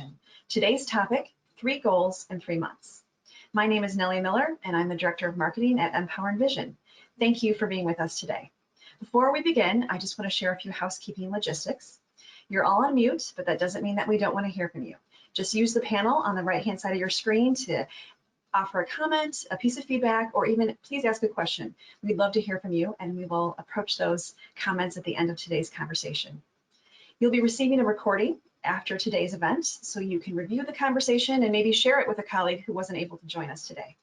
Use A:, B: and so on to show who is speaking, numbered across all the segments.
A: conversation. Today's topic, 3 goals in 3 months. My name is Nellie Miller, and I'm the Director of Marketing at MPOWR Envision. Thank you for being with us today. Before we begin, I just want to share a few housekeeping logistics. You're all on mute, but that doesn't mean that we don't want to hear from you. Just use the panel on the right-hand side of your screen to offer a comment, a piece of feedback, or even please ask a question. We'd love to hear from you, and we will approach those comments at the end of today's conversation. You'll be receiving a recording after today's event, so you can review the conversation and maybe share it with a colleague who wasn't able to join us today.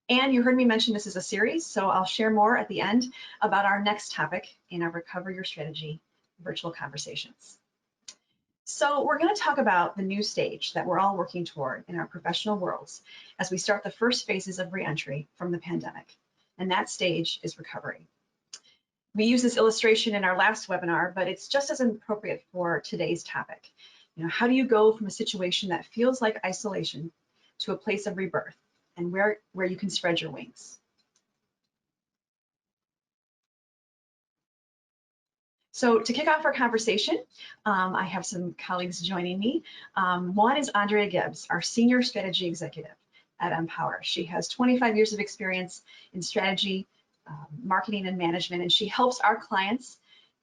A: And you heard me mention this is a series, so I'll share more at the end about our next topic in our Recover Your Strategy virtual conversations. So we're going to talk about the new stage that we're all working toward in our professional worlds as we start the first phases of reentry from the pandemic, and that stage is recovery. We used this illustration in our last webinar, but it's just as appropriate for today's topic. How do you go from a situation that feels like isolation to a place of rebirth and where you can spread your wings? So to kick off our conversation, I have some colleagues joining me. One is Andrea Gibbs, our Senior Strategy Executive at MPOWR. She has 25 years of experience in strategy, marketing, and management, and she helps our clients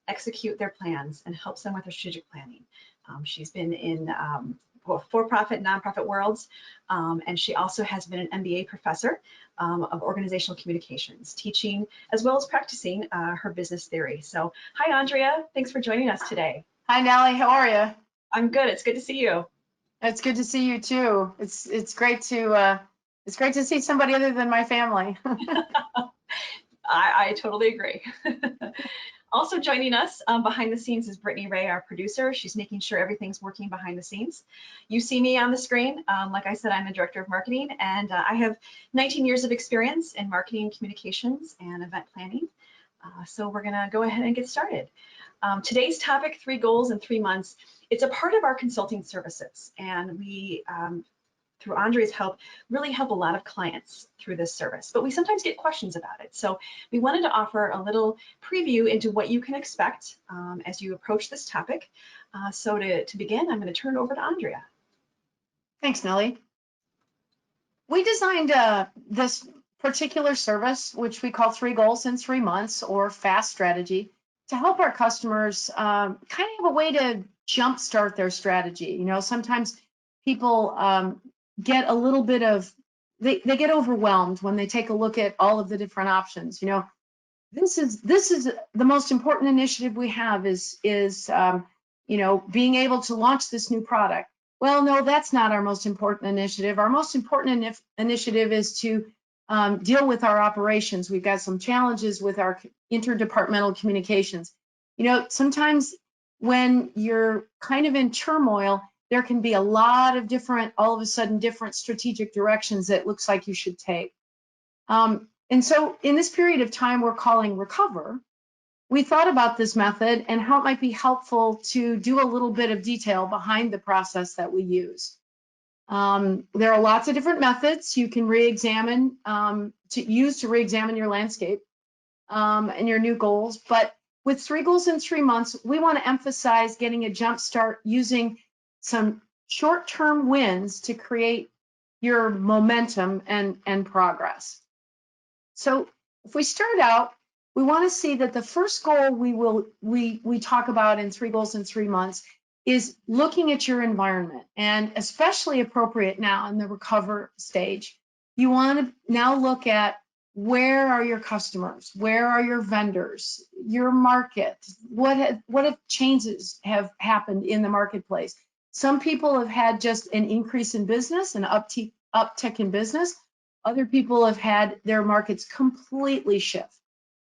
A: execute their plans and helps them with their strategic planning. She's been in for-profit, nonprofit worlds, and she also has been an MBA professor of organizational communications, teaching as well as practicing her business theory. So, hi, Andrea. Thanks for joining us today.
B: Hi, Nellie. How are you?
A: I'm good. It's good to see you.
B: It's good to see you too. It's great to see somebody other than my family.
A: I totally agree. Also joining us behind the scenes is Brittany Ray, our producer. She's making sure everything's working behind the scenes. You see me on the screen. Like I said, I'm the Director of Marketing, and I have 19 years of experience in marketing, communications, and event planning. So we're going to go ahead and get started. Today's topic, 3 goals in 3 months, it's a part of our consulting services, and we through Andrea's help, really help a lot of clients through this service, but we sometimes get questions about it. So we wanted to offer a little preview into what you can expect as you approach this topic. So to begin, I'm going to turn it over to Andrea.
B: Thanks, Nellie. We designed this particular service, which we call 3 goals in 3 months, or FAST strategy, to help our customers kind of have a way to jumpstart their strategy. Sometimes people get a little bit of, they get overwhelmed when they take a look at all of the different options. This is the most important initiative we have is being able to launch this new product. Well, no, that's not our most important initiative. Our most important initiative is to deal with our operations. We've got some challenges with our interdepartmental communications. Sometimes when you're kind of in turmoil, there can be a lot of different, all of a sudden, different strategic directions that it looks like you should take. And so in this period of time we're calling Recover, we thought about this method and how it might be helpful to do a little bit of detail behind the process that we use. There are lots of different methods you can re-examine, to re-examine your landscape and your new goals. But with 3 goals in 3 months, we want to emphasize getting a jump start using some short-term wins to create your momentum and progress. So if we start out, we want to see that the first goal we talk about in 3 goals in 3 months is looking at your environment, and especially appropriate now in the recover stage. You want to now look at where are your customers, where are your vendors, your market, what changes have happened in the marketplace. Some people have had just an increase in business, an uptick in business. Other people have had their markets completely shift.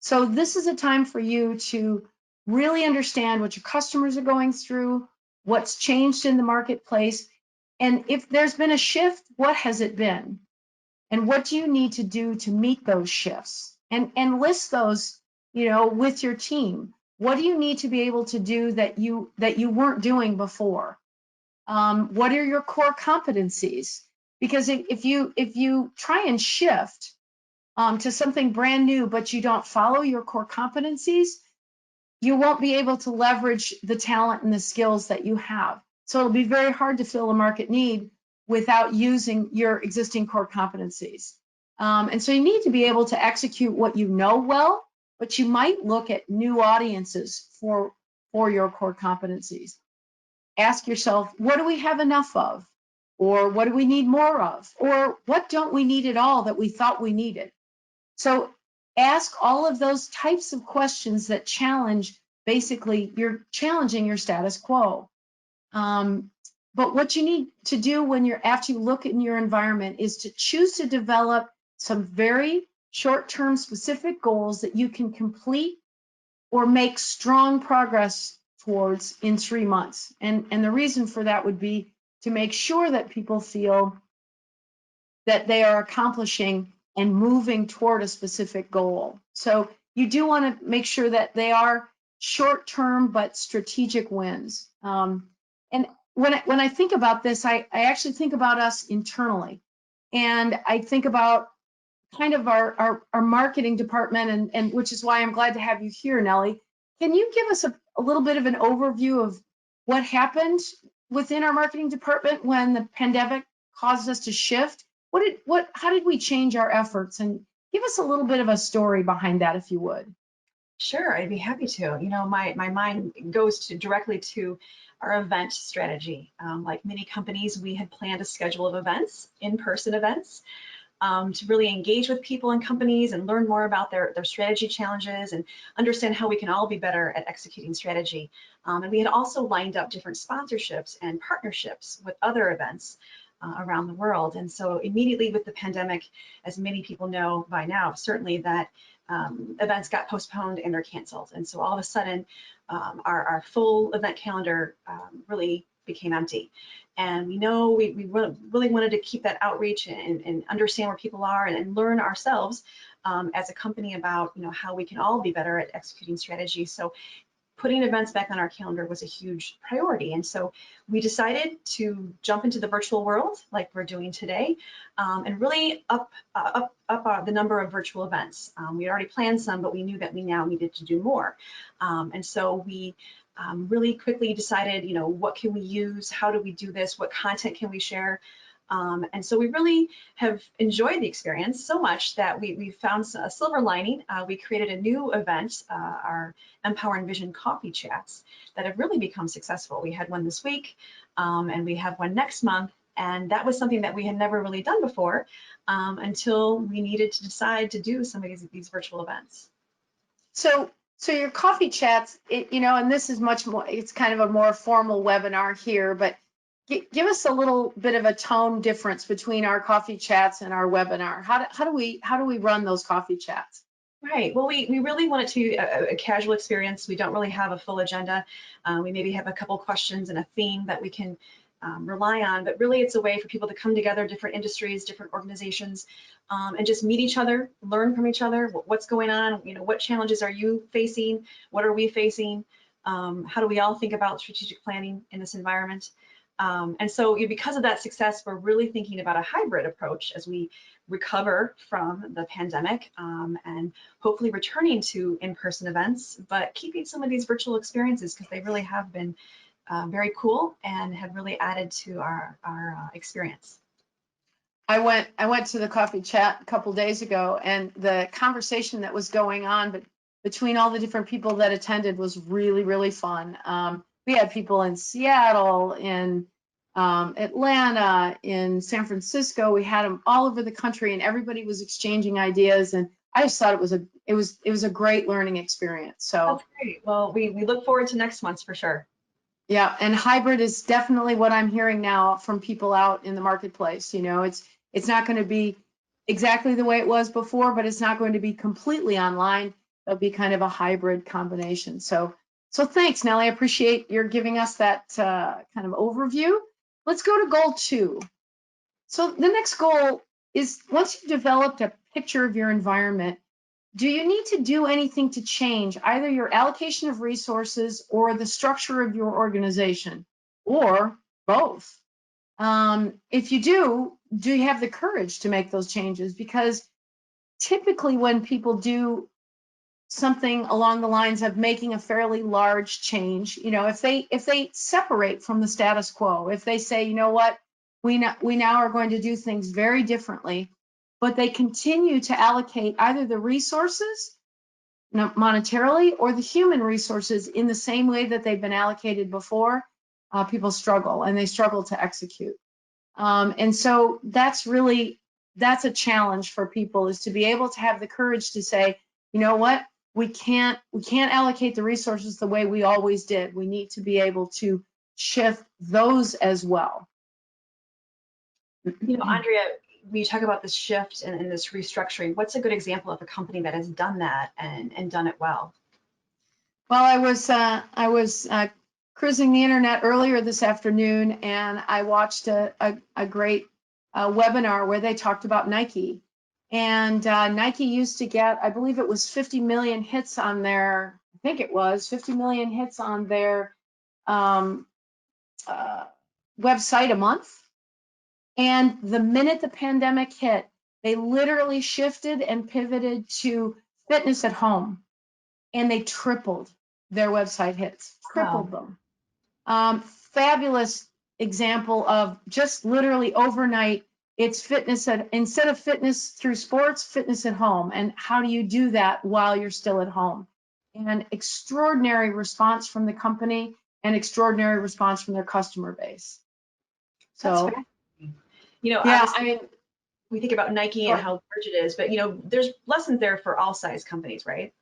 B: So this is a time for you to really understand what your customers are going through, what's changed in the marketplace, and if there's been a shift, what has it been? And what do you need to do to meet those shifts? And list those, with your team. What do you need to be able to do that you weren't doing before? What are your core competencies? Because if you try and shift to something brand new, but you don't follow your core competencies, you won't be able to leverage the talent and the skills that you have. So it'll be very hard to fill a market need without using your existing core competencies. And so you need to be able to execute what you know well, but you might look at new audiences for your core competencies. Ask yourself, what do we have enough of? Or what do we need more of? Or what don't we need at all that we thought we needed? So ask all of those types of questions that challenge, basically, you're challenging your status quo. But what you need to do when after you look in your environment is to choose to develop some very short-term specific goals that you can complete or make strong progress towards in 3 months. And the reason for that would be to make sure that people feel that they are accomplishing and moving toward a specific goal. So you do want to make sure that they are short-term but strategic wins. And when I think about this, I actually think about us internally. And I think about kind of our marketing department, and which is why I'm glad to have you here, Nellie. Can you give us a little bit of an overview of what happened within our marketing department when the pandemic caused us to shift? How did we change our efforts? And give us a little bit of a story behind that, if you would.
A: Sure, I'd be happy to. My mind goes directly to our event strategy. Like many companies, we had planned a schedule of events, in-person events, to really engage with people and companies and learn more about their strategy challenges and understand how we can all be better at executing strategy. And we had also lined up different sponsorships and partnerships with other events around the world. And so immediately with the pandemic, as many people know by now, certainly that events got postponed and are canceled. And so all of a sudden, our full event calendar really became empty. And we know we really wanted to keep that outreach and understand where people are and learn ourselves as a company about how we can all be better at executing strategy. So putting events back on our calendar was a huge priority. And so we decided to jump into the virtual world like we're doing today and really up the number of virtual events. We had already planned some, but we knew that we now needed to do more. And so we really quickly decided, what can we use? How do we do this? What content can we share? And so we really have enjoyed the experience so much that we found a silver lining. We created a new event, our MPOWR Envision coffee chats, that have really become successful. We had one this week, and we have one next month. And that was something that we had never really done before until we needed to decide to do some of these virtual events.
B: So your coffee chats, and this is much more, it's kind of a more formal webinar here, but give us a little bit of a tone difference between our coffee chats and our webinar. How do we run those coffee chats?
A: Right. Well, we really want it to be a casual experience. We don't really have a full agenda. We maybe have a couple questions and a theme that we can rely on, but really it's a way for people to come together, different industries, different organizations, and just meet each other, learn from each other, what's going on, what challenges are you facing, what are we facing, how do we all think about strategic planning in this environment. And so because of that success, we're really thinking about a hybrid approach as we recover from the pandemic and hopefully returning to in-person events, but keeping some of these virtual experiences because they really have been very cool and have really added to our experience.
B: I went to the coffee chat a couple days ago, and the conversation that was going on between all the different people that attended was really, really fun. We had people in Seattle, in Atlanta, in San Francisco. We had them all over the country, and everybody was exchanging ideas. And I just thought it was a great learning experience. So
A: that's great. Well, we look forward to next month's for sure.
B: Yeah, and hybrid is definitely what I'm hearing now from people out in the marketplace. It's not going to be exactly the way it was before, but it's not going to be completely online. It'll be kind of a hybrid combination. So thanks, Nellie. I appreciate your giving us that kind of overview. Let's go to goal 2. So the next goal is, once you've developed a picture of your environment, do you need to do anything to change either your allocation of resources or the structure of your organization, or both? If you do you have the courage to make those changes? Because typically when people do something along the lines of making a fairly large change. You know, if they separate from the status quo, if they say, you know what, we now are going to do things very differently, but they continue to allocate either the resources monetarily or the human resources in the same way that they've been allocated before, people struggle, and they struggle to execute. And so that's a challenge for people, is to be able to have the courage to say, you know what, we can't allocate the resources the way we always did. We need to be able to shift those as well.
A: You know, Andrea, when you talk about this shift and this restructuring, what's a good example of a company that has done that and done it well?
B: Well, I was cruising the internet earlier this afternoon, and I watched a great webinar where they talked about Nike. And Nike used to get, I believe it was 50 million hits on their, I think it was 50 million hits on their website a month. And the minute the pandemic hit, they literally shifted and pivoted to fitness at home, and they tripled their website hits, tripled them. Fabulous example of just literally overnight, it's fitness instead of fitness through sports, fitness at home. And how do you do that while you're still at home? And extraordinary response from the company and extraordinary response from their customer base. So,
A: you know,
B: yeah,
A: I mean, we think about Nike and how large it is, but you know, there's lessons there for all size companies, right?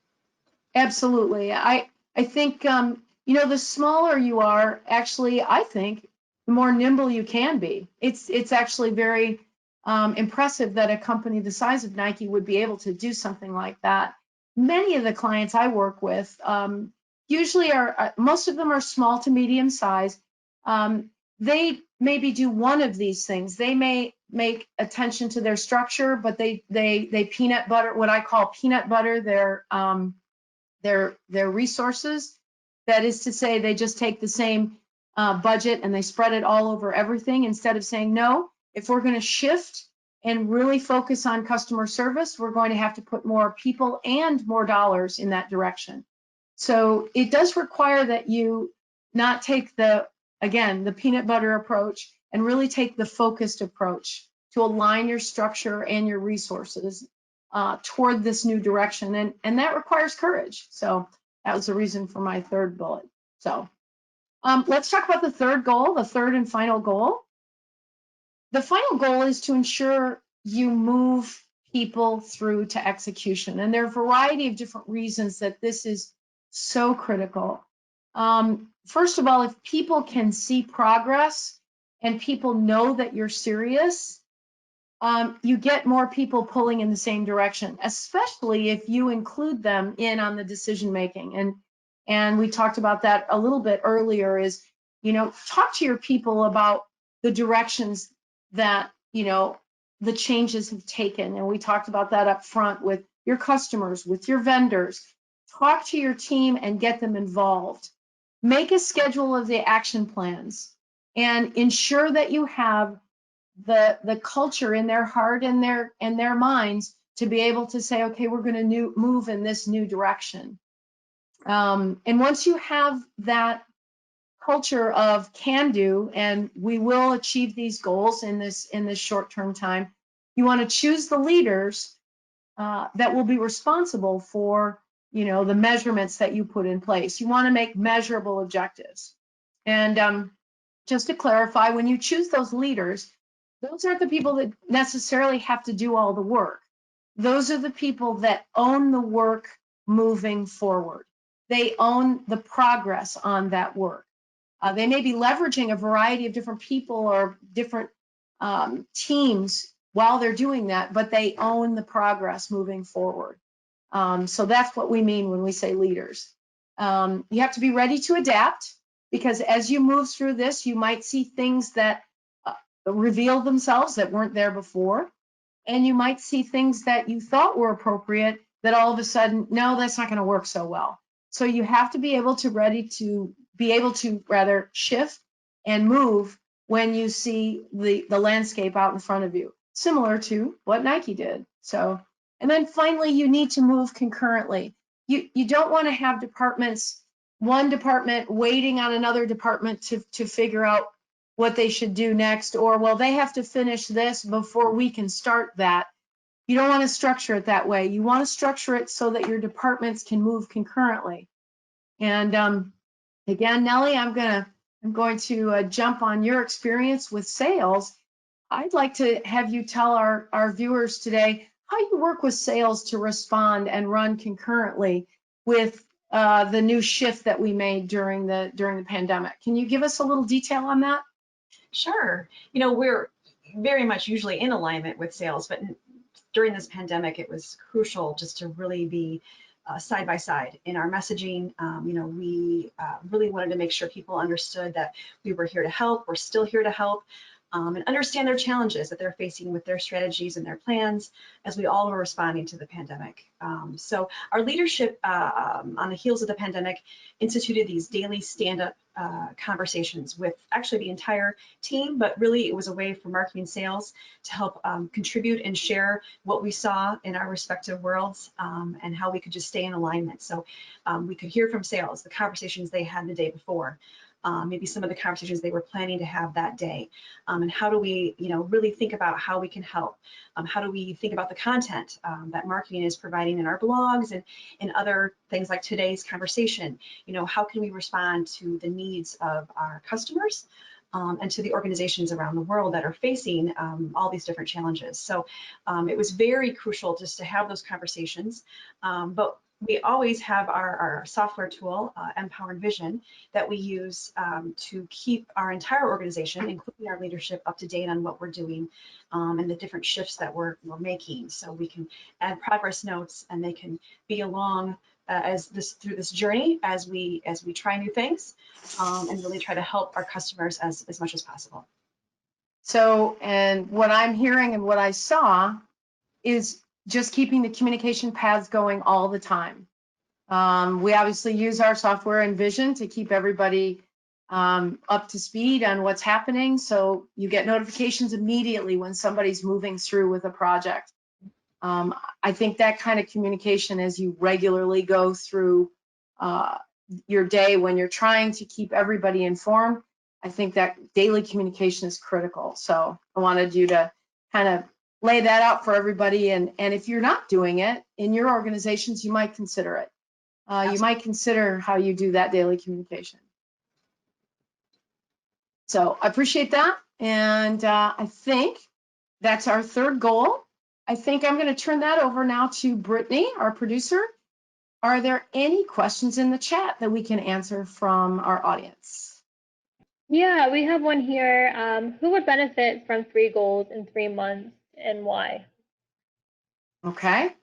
B: Absolutely. I think, you know, the smaller you are, actually, I think the more nimble you can be. It's actually very impressive that a company the size of Nike would be able to do something like that. Many of the clients I work with usually most of them are small to medium size. They maybe do one of these things. They may make attention to their structure, but they peanut butter, what I call peanut butter, their resources. That is to say, they just take the same budget and they spread it all over everything, instead of saying, no, if we're going to shift and really focus on customer service, we're going to have to put more people and more dollars in that direction. So it does require that you not take the peanut butter approach, and really take the focused approach to align your structure and your resources toward this new direction. And that requires courage. So that was the reason for my third bullet. So let's talk about the third goal, the third and final goal. The final goal is to ensure you move people through to execution. And there are a variety of different reasons that this is so critical. First of all, if people can see progress and people know that you're serious, you get more people pulling in the same direction, especially if you include them in on the decision making. And we talked about that a little bit earlier, is, you know, talk to your people about the directions that, you know, the changes have taken. And we talked about that up front with your customers, with your vendors. Talk to your team and get them involved. Make a schedule of the action plans and ensure that you have the culture in their heart and their minds to be able to say, okay, we're going to move in this new direction. And once you have that culture of can do, and we will achieve these goals in this short-term time, you want to choose the leaders that will be responsible for, you know, the measurements that you put in place. You want to make measurable objectives. And just to clarify, when you choose those leaders, those aren't the people that necessarily have to do all the work. Those are the people that own the work moving forward. They own the progress on that work. They may be leveraging a variety of different people or different teams while they're doing that, but they own the progress moving forward. So that's what we mean when we say leaders. You have to be ready to adapt, because as you move through this, you might see things that reveal themselves that weren't there before. And you might see things that you thought were appropriate that all of a sudden, no, that's not going to work so well. So you have to be able to shift and move when you see the landscape out in front of you, similar to what Nike did. So, and then finally, you need to move concurrently. you don't want to have one department waiting on another department to figure out what they should do next, or, well, they have to finish this before we can start that. You don't want to structure it that way. You want to structure it so that your departments can move concurrently. And again, Nellie, I'm going to jump on your experience with sales. I'd like to have you tell our viewers today how you work with sales to respond and run concurrently with the new shift that we made during the pandemic. Can you give us a little detail on that?
A: Sure. We're very much usually in alignment with sales, but during this pandemic, it was crucial just to really be side by side in our messaging. We really wanted to make sure people understood that we were here to help. We're still here to help. And understand their challenges that they're facing with their strategies and their plans as we all were responding to the pandemic. So our leadership on the heels of the pandemic instituted these daily stand-up conversations with actually the entire team, but really it was a way for marketing sales to help contribute and share what we saw in our respective worlds and how we could just stay in alignment. So we could hear from sales, the conversations they had the day before, maybe some of the conversations they were planning to have that day, and how do we, really think about how we can help? How do we think about the content that marketing is providing in our blogs and other things like today's conversation? How can we respond to the needs of our customers and to the organizations around the world that are facing all these different challenges? So it was very crucial just to have those conversations, but we always have our software tool, MPOWR Envision, that we use to keep our entire organization, including our leadership, up to date on what we're doing and the different shifts that we're making. So we can add progress notes, and they can be along through this journey as we try new things and really try to help our customers as much as possible.
B: So, and what I'm hearing and what I saw is just keeping the communication paths going all the time. We obviously use our software Envision to keep everybody up to speed on what's happening. So you get notifications immediately when somebody's moving through with a project. I think that kind of communication as you regularly go through your day when you're trying to keep everybody informed, I think that daily communication is critical. So I wanted you to kind of lay that out for everybody. And if you're not doing it in your organizations, you might consider it. You might consider how you do that daily communication. So I appreciate that. And I think that's our third goal. I think I'm going to turn that over now to Brittany, our producer. Are there any questions in the chat that we can answer from our audience?
C: Yeah, we have one here. Who would benefit from 3 goals in 3 months and why?
B: Okay,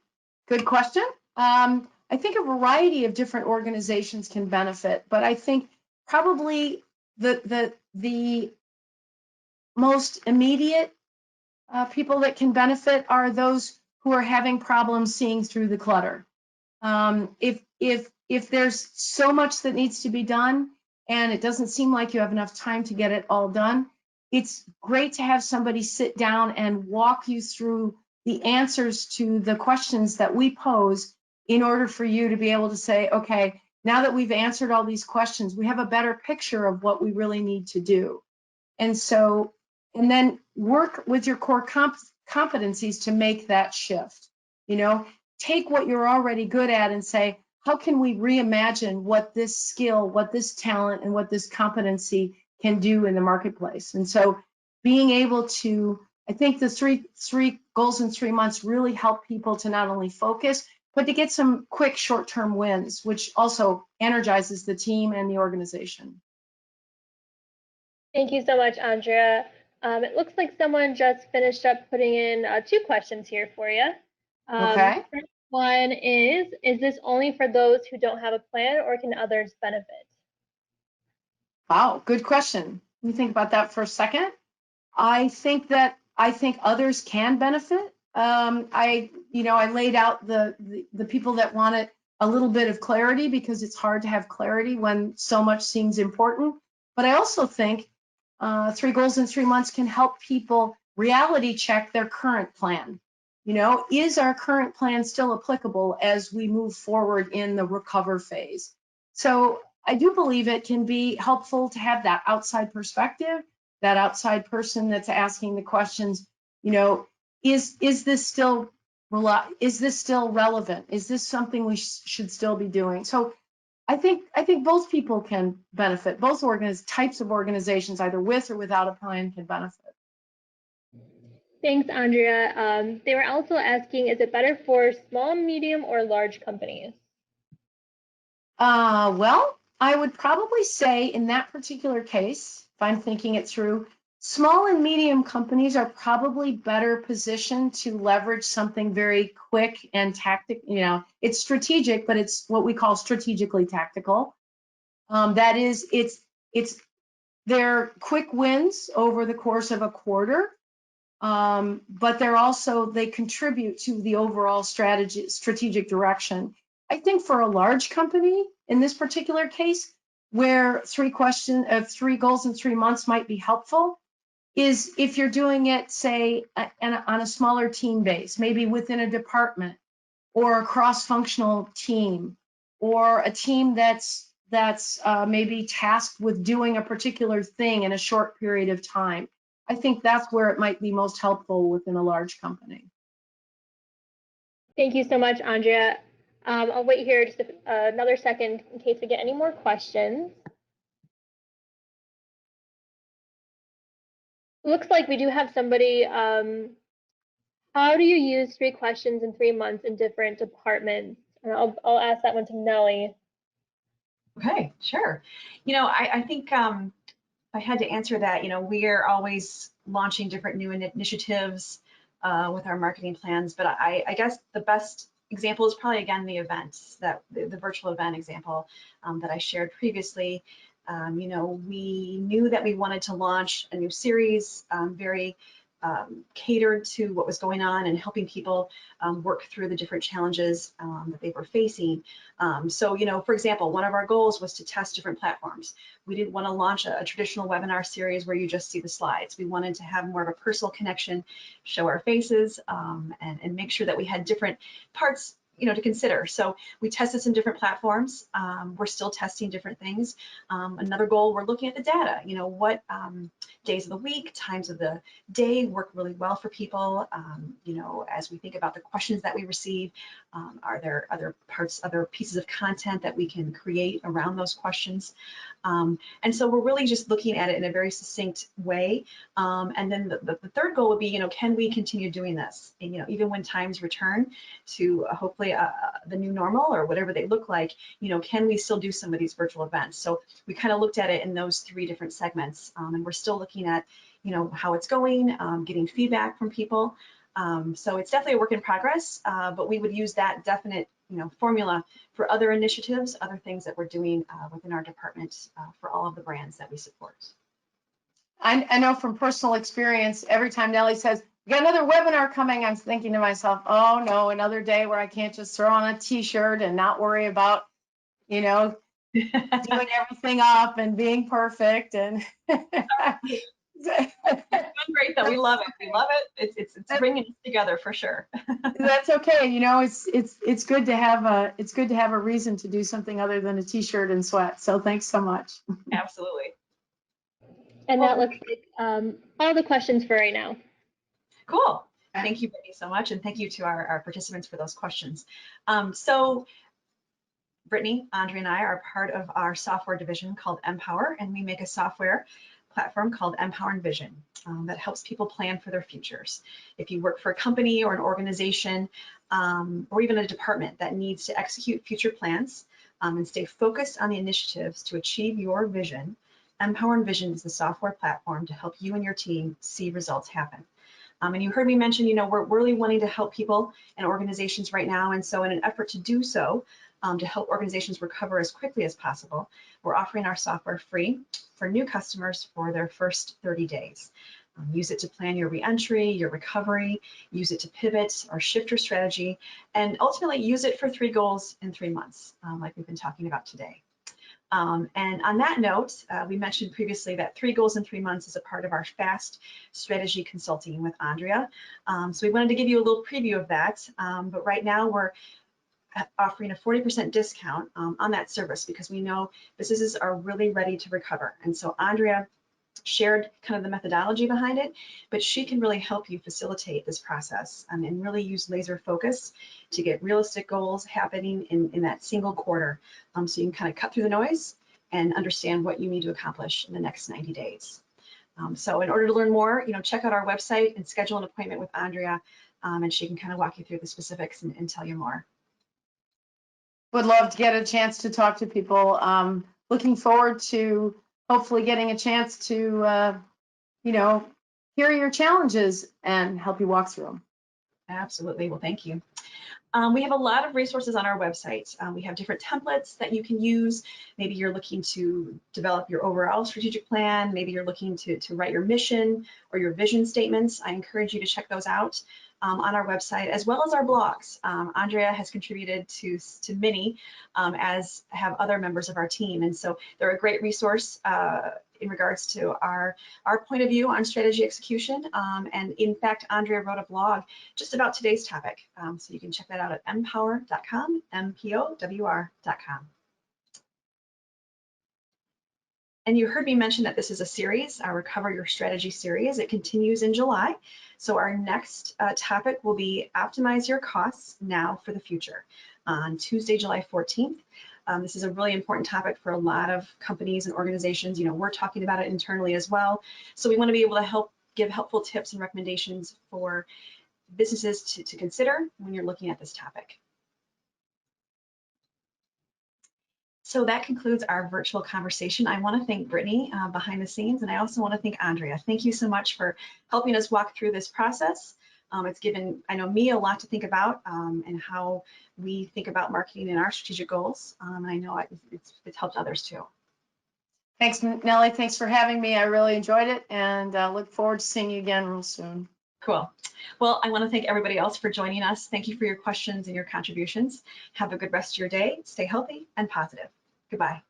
B: good question. I think a variety of different organizations can benefit, but I think probably the most immediate people that can benefit are those who are having problems seeing through the clutter. If there's so much that needs to be done and it doesn't seem like you have enough time to get it all done, it's great to have somebody sit down and walk you through the answers to the questions that we pose in order for you to be able to say, okay, now that we've answered all these questions, we have a better picture of what we really need to do. And so, and then work with your core competencies to make that shift. Take what you're already good at and say, how can we reimagine what this skill, what this talent, and what this competency can do in the marketplace? And so being able to, I think the three goals in 3 months really help people to not only focus, but to get some quick short-term wins, which also energizes the team and the organization.
C: Thank you so much, Andrea. It looks like someone just finished up putting in 2 questions here for you.
B: Okay.
C: First one is this only for those who don't have a plan, or can others benefit?
B: Wow, good question. Let me think about that for a second. I think others can benefit. I laid out the people that wanted a little bit of clarity, because it's hard to have clarity when so much seems important. But I also think 3 goals in 3 months can help people reality check their current plan. Is our current plan still applicable as we move forward in the recover phase? So I do believe it can be helpful to have that outside perspective, that outside person that's asking the questions, is this still relevant? Is this something we should still be doing? So I think both people can benefit. Both types of organizations, either with or without a plan, can benefit.
C: Thanks, Andrea. They were also asking, is it better for small, medium, or large companies?
B: Well, I would probably say in that particular case, if I'm thinking it through, small and medium companies are probably better positioned to leverage something very quick and tactical. It's strategic, but it's what we call strategically tactical. That is, it's their quick wins over the course of a quarter, but they contribute to the overall strategic direction. I think for a large company, in this particular case, where 3 goals in 3 months might be helpful, is if you're doing it, say, on a smaller team base, maybe within a department or a cross-functional team, or a team that's maybe tasked with doing a particular thing in a short period of time. I think that's where it might be most helpful within a large company.
C: Thank you so much, Andrea. I'll wait here just another second in case we get any more questions. Looks like we do have somebody. How do you use 3 questions in 3 months in different departments? And I'll ask that one to Nellie.
A: Okay, sure. I think if I had to answer that, we are always launching different new initiatives with our marketing plans, but I guess the best example is probably, again, the events, the virtual event example that I shared previously. We knew that we wanted to launch a new series, very catered to what was going on and helping people work through the different challenges that they were facing. So, for example, one of our goals was to test different platforms. We didn't want to launch a traditional webinar series where you just see the slides. We wanted to have more of a personal connection, show our faces, and make sure that we had different parts to consider. So we tested some different platforms. We're still testing different things. Another goal, we're looking at the data. What days of the week, times of the day work really well for people. As we think about the questions that we receive, are there other pieces of content that we can create around those questions? And so we're really just looking at it in a very succinct way. And then the third goal would be, can we continue doing this? And, even when times return to hopefully the new normal or whatever they look like, can we still do some of these virtual events? So we kind of looked at it in those 3 different segments, and we're still looking at, how it's going, getting feedback from people. So it's definitely a work in progress, but we would use that definite, formula for other initiatives, other things that we're doing within our department for all of the brands that we support.
B: I know from personal experience, every time Nellie says, we got another webinar coming, I'm thinking to myself, oh no, another day where I can't just throw on a t-shirt and not worry about, doing everything up and being perfect. And
A: It's great though. We love it. We love it. It's bringing us together for sure.
B: That's okay. It's good to have a reason to do something other than a t-shirt and sweat. So thanks so much.
A: Absolutely.
C: And that looks like all the questions for right now.
A: Cool. Thank you, Brittany, so much. And thank you to our participants for those questions. So Brittany, Andrea, and I are part of our software division called MPOWR, and we make a software platform called MPOWR Envision that helps people plan for their futures. If you work for a company or an organization or even a department that needs to execute future plans and stay focused on the initiatives to achieve your vision, MPOWR Envision is the software platform to help you and your team see results happen. And you heard me mention, we're really wanting to help people and organizations right now. And so in an effort to do so, to help organizations recover as quickly as possible, we're offering our software free for new customers for their first 30 days. Use it to plan your reentry, your recovery, use it to pivot or shift your strategy, and ultimately use it for 3 goals in 3 months, like we've been talking about today. And on that note, we mentioned previously that 3 goals in 3 months is a part of our FAST strategy consulting with Andrea. So we wanted to give you a little preview of that. But right now we're offering a 40% discount on that service because we know businesses are really ready to recover. And so Andrea shared kind of the methodology behind it, but she can really help you facilitate this process and really use laser focus to get realistic goals happening in that single quarter. So you can kind of cut through the noise and understand what you need to accomplish in the next 90 days. So in order to learn more, check out our website and schedule an appointment with Andrea, and she can kind of walk you through the specifics and tell you more.
B: Would love to get a chance to talk to people. Looking forward to hopefully getting a chance to, hear your challenges and help you walk through them.
A: Absolutely. Well, thank you. We have a lot of resources on our website. We have different templates that you can use. Maybe you're looking to develop your overall strategic plan. Maybe you're looking to write your mission or your vision statements. I encourage you to check those out on our website, as well as our blogs. Andrea has contributed to many, as have other members of our team. And so they're a great resource in regards to our point of view on strategy execution. And in fact, Andrea wrote a blog just about today's topic. So you can check that out at MPOWR.com, MPOWR.com. And you heard me mention that this is a series, our Recover Your Strategy series. It continues in July. So our next topic will be Optimize Your Costs Now for the Future on Tuesday, July 14th. This is a really important topic for a lot of companies and organizations. We're talking about it internally as well. So we want to be able to give helpful tips and recommendations for businesses to consider when you're looking at this topic. So that concludes our virtual conversation. I want to thank Brittany behind the scenes, and I also want to thank Andrea. Thank you so much for helping us walk through this process. It's given, I know, me a lot to think about and how we think about marketing and our strategic goals. And I know it's helped others too.
B: Thanks, Nellie. Thanks for having me. I really enjoyed it and look forward to seeing you again real soon.
A: Cool. Well, I want to thank everybody else for joining us. Thank you for your questions and your contributions. Have a good rest of your day. Stay healthy and positive. Goodbye.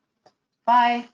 B: Bye.